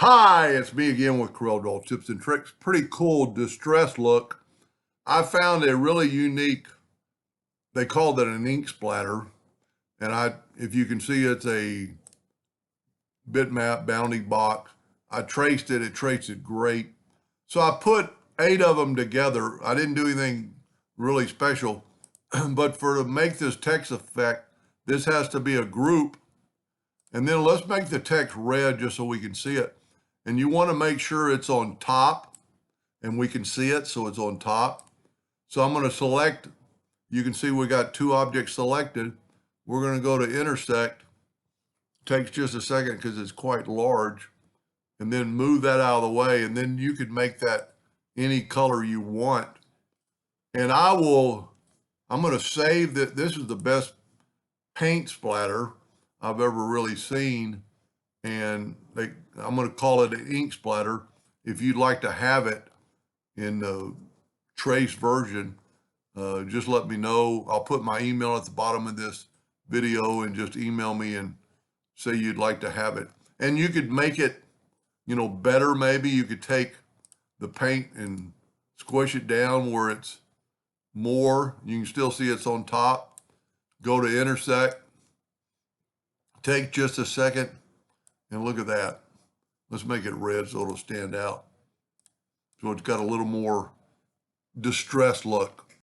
Hi, it's me again with Corel Draw Tips and Tricks. Pretty cool distress look. I found a really unique, they called it an ink splatter. And if you can see, it's a bitmap bounding box. I traced it traced it great. So I put 8 of them together. I didn't do anything really special, but to make this text effect, this has to be a group. And then let's make the text red just so we can see it. And you want to make sure it's on top and we can see it, so it's on top. So I'm going to select, you can see we got 2 objects selected. We're going to go to intersect. Takes just a second because it's quite large. And then move that out of the way. And then you could make that any color you want. And I'm going to save that. This is the best paint splatter I've ever really seen. And I'm going to call it an ink splatter. If you'd like to have it in the trace version, just let me know. I'll put my email at the bottom of this video and just email me and say you'd like to have it. And you could make it, better. Maybe you could take the paint and squish it down where it's more. You can still see it's on top. Go to intersect. Take just a second and look at that. Let's make it red so it'll stand out. So it's got a little more distressed look.